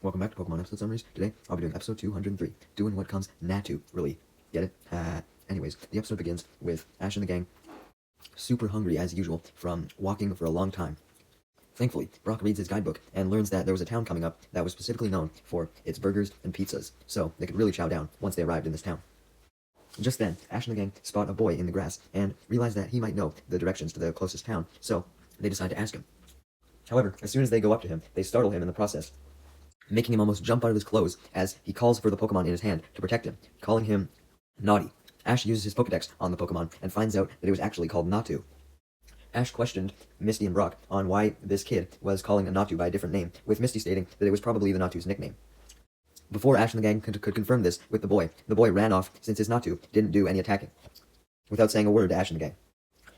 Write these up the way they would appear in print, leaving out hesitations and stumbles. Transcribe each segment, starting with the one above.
Welcome back to Pokemon episode summaries. Today, I'll be doing episode 203, doing what comes naturally. Get it? Anyways, the episode begins with Ash and the gang super hungry as usual from walking for a long time. Thankfully, Brock reads his guidebook and learns that there was a town coming up that was specifically known for its burgers and pizzas, so they could really chow down once they arrived in this town. Just then, Ash and the gang spot a boy in the grass and realize that he might know the directions to the closest town, so they decide to ask him. However, as soon as they go up to him, they startle him in the process, making him almost jump out of his clothes as he calls for the Pokemon in his hand to protect him, calling him Naughty. Ash uses his Pokedex on the Pokemon and finds out that it was actually called Natu. Ash questioned Misty and Brock on why this kid was calling a Natu by a different name, with Misty stating that it was probably the Natu's nickname. Before Ash and the gang could confirm this with the boy ran off since his Natu didn't do any attacking, without saying a word to Ash and the gang.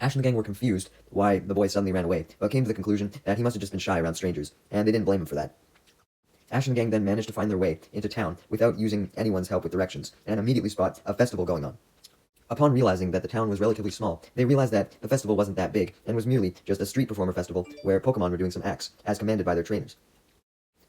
Ash and the gang were confused why the boy suddenly ran away, but came to the conclusion that he must have just been shy around strangers, and they didn't blame him for that. Ash and the gang then managed to find their way into town without using anyone's help with directions, and immediately spot a festival going on. Upon realizing that the town was relatively small, they realized that the festival wasn't that big, and was merely just a street performer festival where Pokemon were doing some acts, as commanded by their trainers.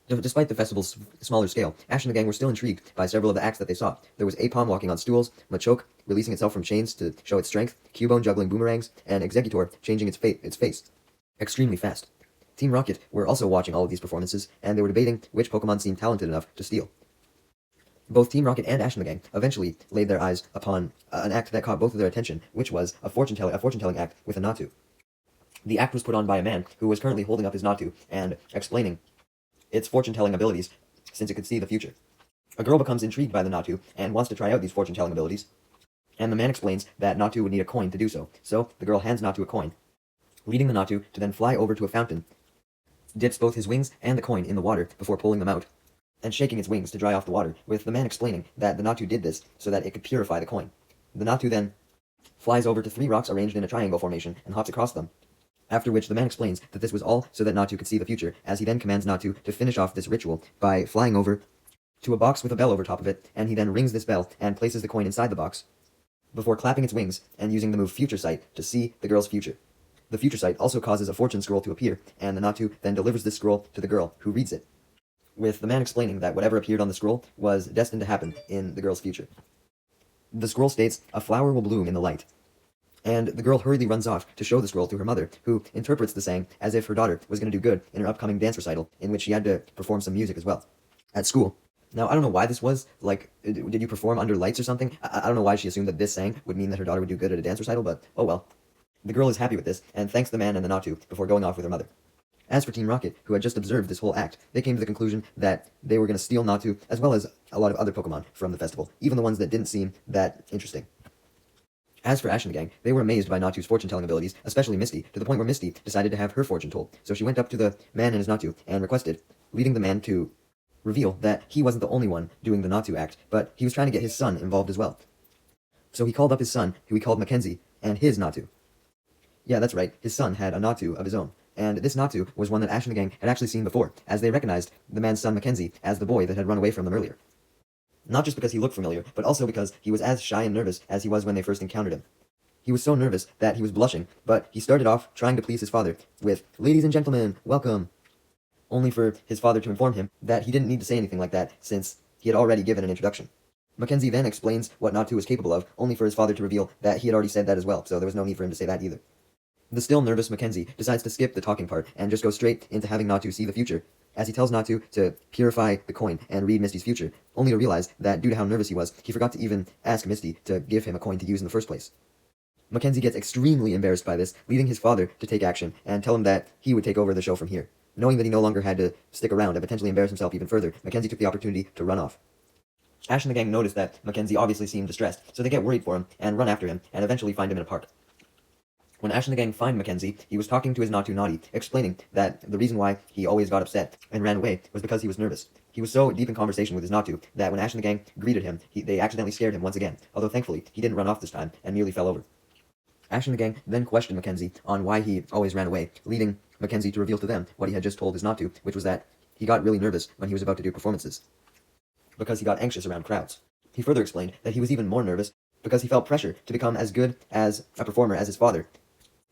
Despite the festival's smaller scale, Ash and the gang were still intrigued by several of the acts that they saw. There was Apom walking on stools, Machoke releasing itself from chains to show its strength, Cubone juggling boomerangs, and Exeggutor changing its face extremely fast. Team Rocket were also watching all of these performances, and they were debating which Pokemon seemed talented enough to steal. Both Team Rocket and Ash and the gang eventually laid their eyes upon an act that caught both of their attention, which was a fortune-telling act with a Natu. The act was put on by a man who was currently holding up his Natu and explaining its fortune-telling abilities, since it could see the future. A girl becomes intrigued by the Natu and wants to try out these fortune-telling abilities, and the man explains that Natu would need a coin to do so. So the girl hands Natu a coin, leading the Natu to then fly over to a fountain, dips both his wings and the coin in the water before pulling them out, and shaking its wings to dry off the water, with the man explaining that the Natu did this so that it could purify the coin. The Natu then flies over to 3 rocks arranged in a triangle formation and hops across them, after which the man explains that this was all so that Natu could see the future, as he then commands Natu to finish off this ritual by flying over to a box with a bell over top of it, and he then rings this bell and places the coin inside the box, before clapping its wings and using the move Future Sight to see the girl's future. The Future Sight also causes a fortune scroll to appear, and the Natu then delivers this scroll to the girl, who reads it, with the man explaining that whatever appeared on the scroll was destined to happen in the girl's future. The scroll states, "A flower will bloom in the light," and the girl hurriedly runs off to show the scroll to her mother, who interprets the saying as if her daughter was going to do good in her upcoming dance recital, in which she had to perform some music as well, at school. Now, I don't know why this was, like, did you perform under lights or something? I don't know why she assumed that this saying would mean that her daughter would do good at a dance recital, but oh well. The girl is happy with this, and thanks the man and the Natu before going off with her mother. As for Team Rocket, who had just observed this whole act, they came to the conclusion that they were going to steal Natu, as well as a lot of other Pokemon from the festival, even the ones that didn't seem that interesting. As for Ash and the gang, they were amazed by Natu's fortune-telling abilities, especially Misty, to the point where Misty decided to have her fortune told. So she went up to the man and his Natu and requested, leading the man to reveal that he wasn't the only one doing the Natu act, but he was trying to get his son involved as well. So he called up his son, who he called Mackenzie, and his Natu. Yeah, that's right, his son had a Natu of his own, and this Natu was one that Ash and the gang had actually seen before, as they recognized the man's son Mackenzie as the boy that had run away from them earlier. Not just because he looked familiar, but also because he was as shy and nervous as he was when they first encountered him. He was so nervous that he was blushing, but he started off trying to please his father with, "Ladies and gentlemen, welcome," only for his father to inform him that he didn't need to say anything like that, since he had already given an introduction. Mackenzie then explains what Natu was capable of, only for his father to reveal that he had already said that as well, so there was no need for him to say that either. The still nervous Mackenzie decides to skip the talking part and just go straight into having Natu see the future, as he tells Natu to purify the coin and read Misty's future, only to realize that due to how nervous he was, he forgot to even ask Misty to give him a coin to use in the first place. Mackenzie gets extremely embarrassed by this, leading his father to take action and tell him that he would take over the show from here. Knowing that he no longer had to stick around and potentially embarrass himself even further, Mackenzie took the opportunity to run off. Ash and the gang notice that Mackenzie obviously seemed distressed, so they get worried for him and run after him and eventually find him in a park. When Ash and the gang find Mackenzie, he was talking to his Natu Naughty, explaining that the reason why he always got upset and ran away was because he was nervous. He was so deep in conversation with his Natu that when Ash and the gang greeted him, they accidentally scared him once again, although thankfully he didn't run off this time and merely fell over. Ash and the gang then questioned Mackenzie on why he always ran away, leading Mackenzie to reveal to them what he had just told his Natu, which was that he got really nervous when he was about to do performances, because he got anxious around crowds. He further explained that he was even more nervous because he felt pressure to become as good as a performer as his father,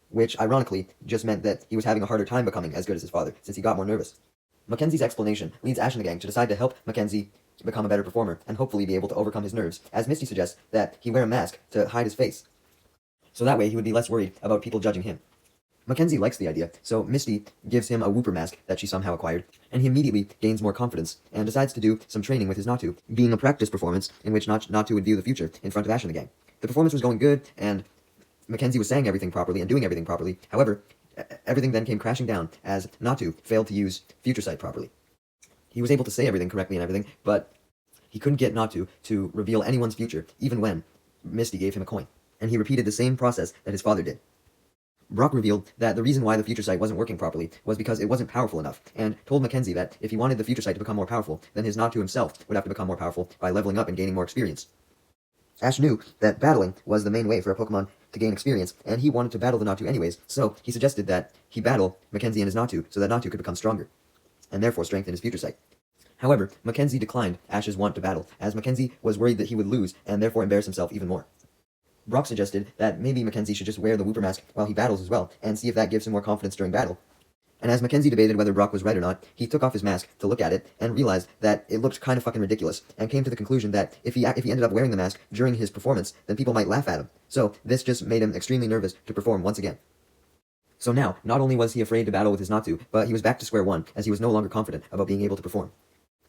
which ironically just meant that he was having a harder time becoming as good as his father, since he got more nervous. Mackenzie's explanation leads Ash and the gang to decide to help Mackenzie become a better performer and hopefully be able to overcome his nerves, as Misty suggests that he wear a mask to hide his face. So that way he would be less worried about people judging him. Mackenzie likes the idea, so Misty gives him a Whooper mask that she somehow acquired, and he immediately gains more confidence and decides to do some training with his Natu, being a practice performance in which Natu would view the future in front of Ash and the gang. The performance was going good, and Mackenzie was saying everything properly and doing everything properly. However, everything then came crashing down as Natu failed to use Future Sight properly. He was able to say everything correctly and everything, but he couldn't get Natu to reveal anyone's future, even when Misty gave him a coin. And he repeated the same process that his father did. Brock revealed that the reason why the Future Sight wasn't working properly was because it wasn't powerful enough, and told Mackenzie that if he wanted the Future Sight to become more powerful, then his Natu himself would have to become more powerful by leveling up and gaining more experience. Ash knew that battling was the main way for a Pokemon to gain experience, and he wanted to battle the Natu anyways, so he suggested that he battle Mackenzie and his Natu so that Natu could become stronger, and therefore strengthen his Future Sight. However, Mackenzie declined Ash's want to battle, as Mackenzie was worried that he would lose and therefore embarrass himself even more. Brock suggested that maybe Mackenzie should just wear the Whooper mask while he battles as well, and see if that gives him more confidence during battle. And as Mackenzie debated whether Brock was right or not, he took off his mask to look at it, and realized that it looked kind of fucking ridiculous, and came to the conclusion that if he ended up wearing the mask during his performance, then people might laugh at him. So this just made him extremely nervous to perform once again. So now, not only was he afraid to battle with his Natu, but he was back to square one, as he was no longer confident about being able to perform.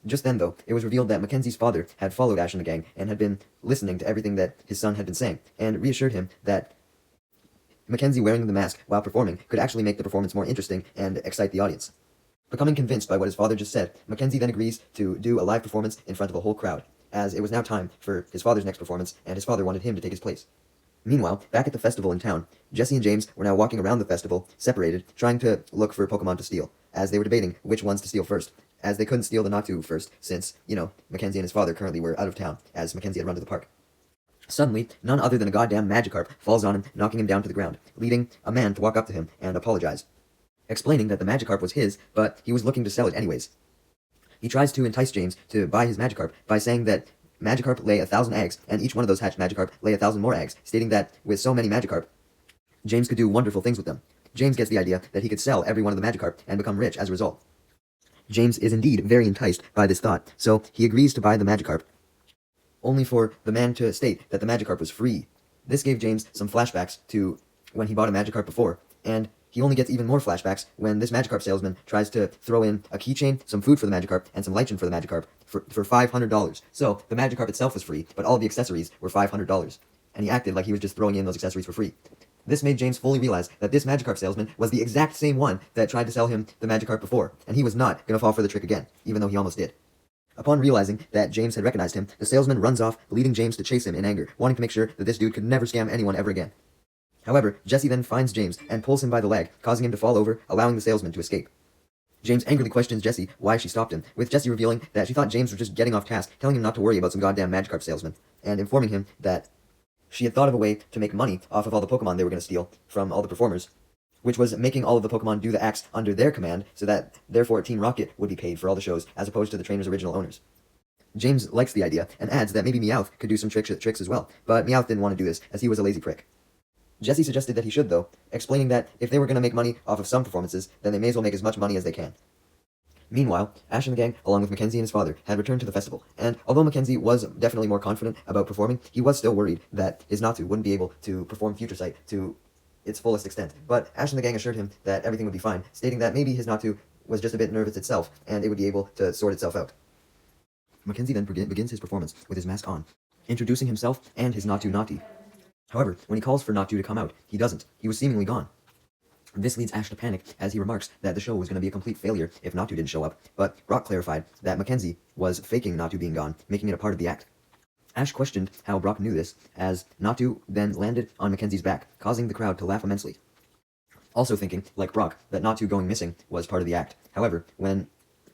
Just then, though, it was revealed that Mackenzie's father had followed Ash and the gang, and had been listening to everything that his son had been saying, and reassured him that Mackenzie wearing the mask while performing could actually make the performance more interesting and excite the audience. Becoming convinced by what his father just said, Mackenzie then agrees to do a live performance in front of a whole crowd, as it was now time for his father's next performance, and his father wanted him to take his place. Meanwhile, back at the festival in town, Jesse and James were now walking around the festival, separated, trying to look for Pokemon to steal, as they were debating which ones to steal first, as they couldn't steal the Natu first, since, Mackenzie and his father currently were out of town, as Mackenzie had run to the park. Suddenly, none other than a goddamn Magikarp falls on him, knocking him down to the ground, leading a man to walk up to him and apologize, explaining that the Magikarp was his, but he was looking to sell it anyways. He tries to entice James to buy his Magikarp by saying that Magikarp lay 1,000 eggs, and each one of those hatched Magikarp lay 1,000 more eggs, stating that with so many Magikarp, James could do wonderful things with them. James gets the idea that he could sell every one of the Magikarp and become rich as a result. James is indeed very enticed by this thought, so he agrees to buy the Magikarp, only for the man to state that the Magikarp was free. This gave James some flashbacks to when he bought a Magikarp before, and he only gets even more flashbacks when this Magikarp salesman tries to throw in a keychain, some food for the Magikarp, and some lichen for the Magikarp for $500. So the Magikarp itself was free, but all the accessories were $500, and he acted like he was just throwing in those accessories for free. This made James fully realize that this Magikarp salesman was the exact same one that tried to sell him the Magikarp before, and he was not going to fall for the trick again, even though he almost did. Upon realizing that James had recognized him, the salesman runs off, leading James to chase him in anger, wanting to make sure that this dude could never scam anyone ever again. However, Jesse then finds James and pulls him by the leg, causing him to fall over, allowing the salesman to escape. James angrily questions Jesse why she stopped him, with Jesse revealing that she thought James was just getting off task, telling him not to worry about some goddamn Magikarp salesman, and informing him that she had thought of a way to make money off of all the Pokemon they were going to steal from all the performers, which was making all of the Pokemon do the acts under their command, so that, therefore, Team Rocket would be paid for all the shows, as opposed to the trainer's original owners. James likes the idea, and adds that maybe Meowth could do some tricks as well, but Meowth didn't want to do this, as he was a lazy prick. Jesse suggested that he should, though, explaining that if they were going to make money off of some performances, then they may as well make as much money as they can. Meanwhile, Ash and the gang, along with Mackenzie and his father, had returned to the festival, and although Mackenzie was definitely more confident about performing, he was still worried that his Natu wouldn't be able to perform Future Sight to its fullest extent. But Ash and the gang assured him that everything would be fine, stating that maybe his Natu was just a bit nervous itself, and it would be able to sort itself out. Mackenzie then begins his performance with his mask on, introducing himself and his Natu Nati. However, when he calls for Natu to come out, he doesn't. He was seemingly gone. This leads Ash to panic, as he remarks that the show was going to be a complete failure if Natu didn't show up, but Brock clarified that Mackenzie was faking Natu being gone, making it a part of the act. Ash questioned how Brock knew this, as Natu then landed on Mackenzie's back, causing the crowd to laugh immensely. Also thinking, like Brock, that Natu going missing was part of the act. However, when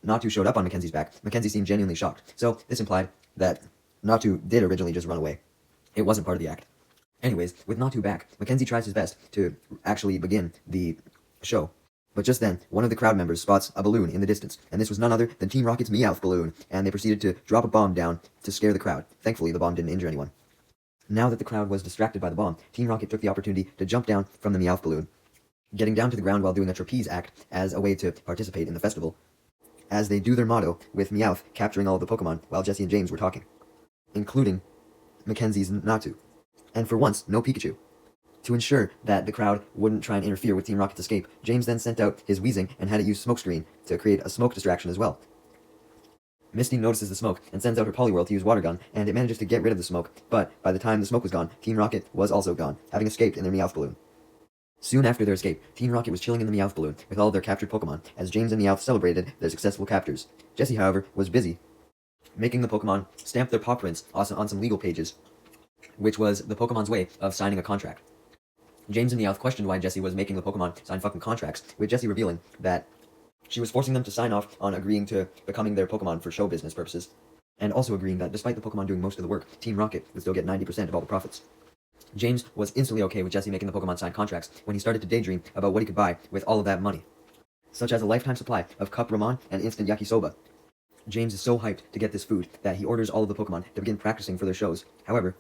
Natu showed up on Mackenzie's back, Mackenzie seemed genuinely shocked, so this implied that Natu did originally just run away. It wasn't part of the act. Anyways, with Natu back, Mackenzie tries his best to actually begin the show. But just then, one of the crowd members spots a balloon in the distance, and this was none other than Team Rocket's Meowth balloon, and they proceeded to drop a bomb down to scare the crowd. Thankfully, the bomb didn't injure anyone. Now that the crowd was distracted by the bomb, Team Rocket took the opportunity to jump down from the Meowth balloon, getting down to the ground while doing a trapeze act as a way to participate in the festival. as they do their motto with Meowth capturing all of the Pokemon while Jessie and James were talking, including Mackenzie's Natu. And for once, no Pikachu. To ensure that the crowd wouldn't try and interfere with Team Rocket's escape, James then sent out his Weezing and had it use Smokescreen to create a smoke distraction as well. Misty notices the smoke and sends out her Poliwhirl to use Water Gun, and it manages to get rid of the smoke, but by the time the smoke was gone, Team Rocket was also gone, having escaped in their Meowth balloon. Soon after their escape, Team Rocket was chilling in the Meowth balloon with all of their captured Pokemon, as James and Meowth celebrated their successful captures. Jessie, however, was busy making the Pokemon stamp their paw prints on some legal pages, which was the Pokemon's way of signing a contract. James and Meowth questioned why Jessie was making the Pokemon sign fucking contracts, with Jessie revealing that she was forcing them to sign off on agreeing to becoming their Pokemon for show business purposes, and also agreeing that despite the Pokemon doing most of the work, Team Rocket would still get 90% of all the profits. James was instantly okay with Jessie making the Pokemon sign contracts when he started to daydream about what he could buy with all of that money, such as a lifetime supply of Cup Ramen and instant yakisoba. James is so hyped to get this food that he orders all of the Pokemon to begin practicing for their shows. However,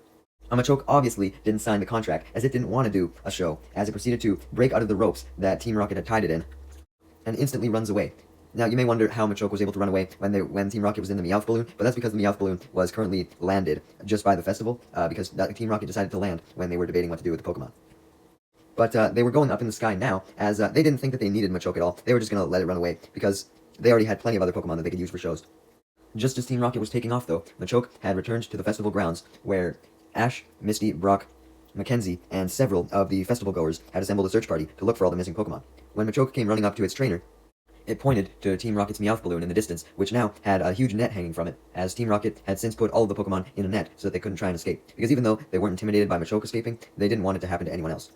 Machoke obviously didn't sign the contract, as it didn't want to do a show, as it proceeded to break out of the ropes that Team Rocket had tied it in, and instantly runs away. Now, you may wonder how Machoke was able to run away when Team Rocket was in the Meowth balloon, but that's because the Meowth balloon was currently landed just by the festival, because Team Rocket decided to land when they were debating what to do with the Pokemon. But they were going up in the sky now, as they didn't think that they needed Machoke at all. They were just going to let it run away, because they already had plenty of other Pokemon that they could use for shows. Just as Team Rocket was taking off, though, Machoke had returned to the festival grounds, where Ash, Misty, Brock, Mackenzie, and several of the festival goers had assembled a search party to look for all the missing Pokemon. When Machoke came running up to its trainer, it pointed to Team Rocket's Meowth balloon in the distance, which now had a huge net hanging from it, as Team Rocket had since put all of the Pokemon in a net so that they couldn't try and escape. Because even though they weren't intimidated by Machoke escaping, they didn't want it to happen to anyone else.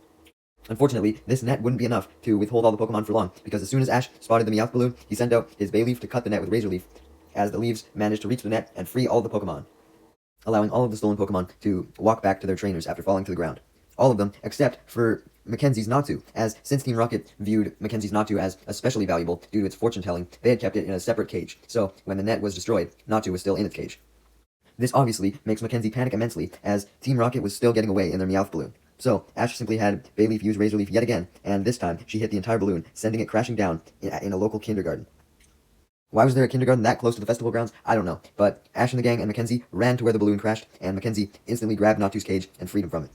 Unfortunately, this net wouldn't be enough to withhold all the Pokemon for long, because as soon as Ash spotted the Meowth balloon, he sent out his Bayleaf to cut the net with Razor Leaf, as the leaves managed to reach the net and free all the Pokemon, allowing all of the stolen Pokemon to walk back to their trainers after falling to the ground. All of them, except for Mackenzie's Natu, as since Team Rocket viewed Mackenzie's Natu as especially valuable due to its fortune-telling, they had kept it in a separate cage, so when the net was destroyed, Natu was still in its cage. This obviously makes Mackenzie panic immensely, as Team Rocket was still getting away in their Meowth balloon. So, Ash simply had Bayleaf use Razor Leaf yet again, and this time she hit the entire balloon, sending it crashing down in a local kindergarten. Why was there a kindergarten that close to the festival grounds? I don't know, but Ash and the gang and Mackenzie ran to where the balloon crashed, and Mackenzie instantly grabbed Natu's cage and freed him from it.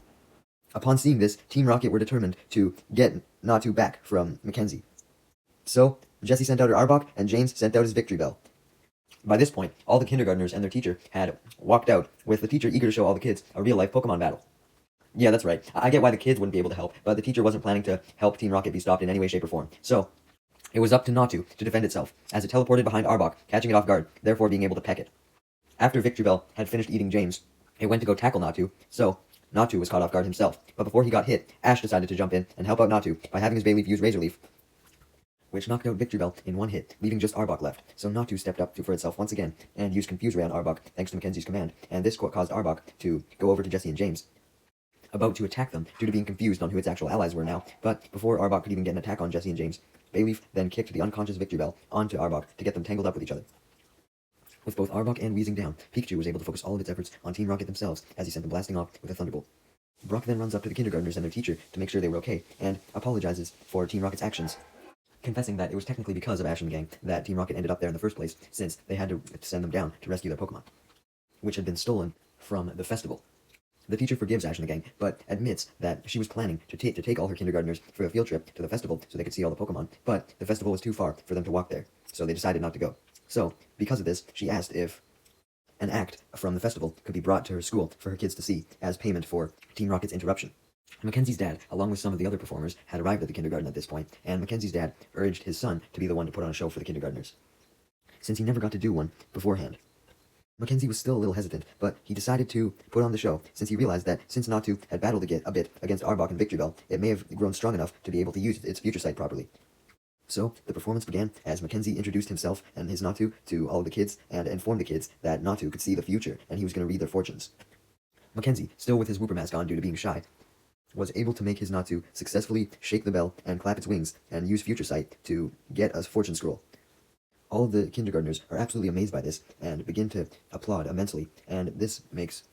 Upon seeing this, Team Rocket were determined to get Natu back from Mackenzie. So, Jessie sent out her Arbok, and James sent out his Victory Bell. By this point, all the kindergartners and their teacher had walked out, with the teacher eager to show all the kids a real-life Pokemon battle. Yeah, that's right. I get why the kids wouldn't be able to help, but the teacher wasn't planning to help Team Rocket be stopped in any way, shape, or form. So, it was up to Natu to defend itself, as it teleported behind Arbok, catching it off guard, therefore being able to peck it. After Victory Bell had finished eating James, it went to go tackle Natu, so Natu was caught off guard himself. But before he got hit, Ash decided to jump in and help out Natu by having his Bayleaf use Razor Leaf, which knocked out Victory Bell in one hit, leaving just Arbok left. So Natu stepped up for itself once again and used Confuse Ray on Arbok, thanks to Mackenzie's command, and this caused Arbok to go over to Jessie and James, about to attack them due to being confused on who its actual allies were now. But before Arbok could even get an attack on Jessie and James, Bayleaf then kicked the unconscious Victory Bell onto Arbok to get them tangled up with each other. With both Arbok and Weezing down, Pikachu was able to focus all of its efforts on Team Rocket themselves as he sent them blasting off with a Thunderbolt. Brock then runs up to the kindergartners and their teacher to make sure they were okay, and apologizes for Team Rocket's actions, confessing that it was technically because of Ash and the gang that Team Rocket ended up there in the first place, since they had to send them down to rescue their Pokemon, which had been stolen from the festival. The teacher forgives Ash and the gang, but admits that she was planning to take all her kindergartners for a field trip to the festival so they could see all the Pokemon, but the festival was too far for them to walk there, so they decided not to go. So, because of this, she asked if an act from the festival could be brought to her school for her kids to see as payment for Team Rocket's interruption. Mackenzie's dad, along with some of the other performers, had arrived at the kindergarten at this point, and Mackenzie's dad urged his son to be the one to put on a show for the kindergartners, since he never got to do one beforehand. Mackenzie was still a little hesitant, but he decided to put on the show, since he realized that since Natu had battled a bit against Arbok and Victory Bell, it may have grown strong enough to be able to use its future sight properly. So, the performance began as Mackenzie introduced himself and his Natu to all of the kids, and informed the kids that Natu could see the future, and he was going to read their fortunes. Mackenzie, still with his Wooper mask on due to being shy, was able to make his Natu successfully shake the bell and clap its wings, and use future sight to get a fortune scroll. All of the kindergartners are absolutely amazed by this, and begin to applaud immensely, and this makes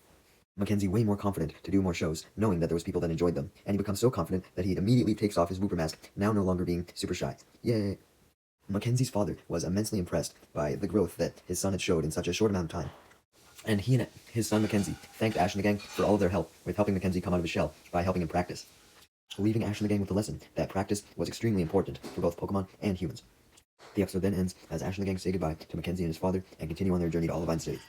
Mackenzie way more confident to do more shows, knowing that there was people that enjoyed them, and he becomes so confident that he immediately takes off his Wooper mask, now no longer being super shy. Yay! Mackenzie's father was immensely impressed by the growth that his son had showed in such a short amount of time. And he and his son Mackenzie thanked Ash and the gang for all of their help with helping Mackenzie come out of his shell by helping him practice, leaving Ash and the gang with the lesson that practice was extremely important for both Pokemon and humans. The episode then ends as Ash and the gang say goodbye to Mackenzie and his father and continue on their journey to Olivine City.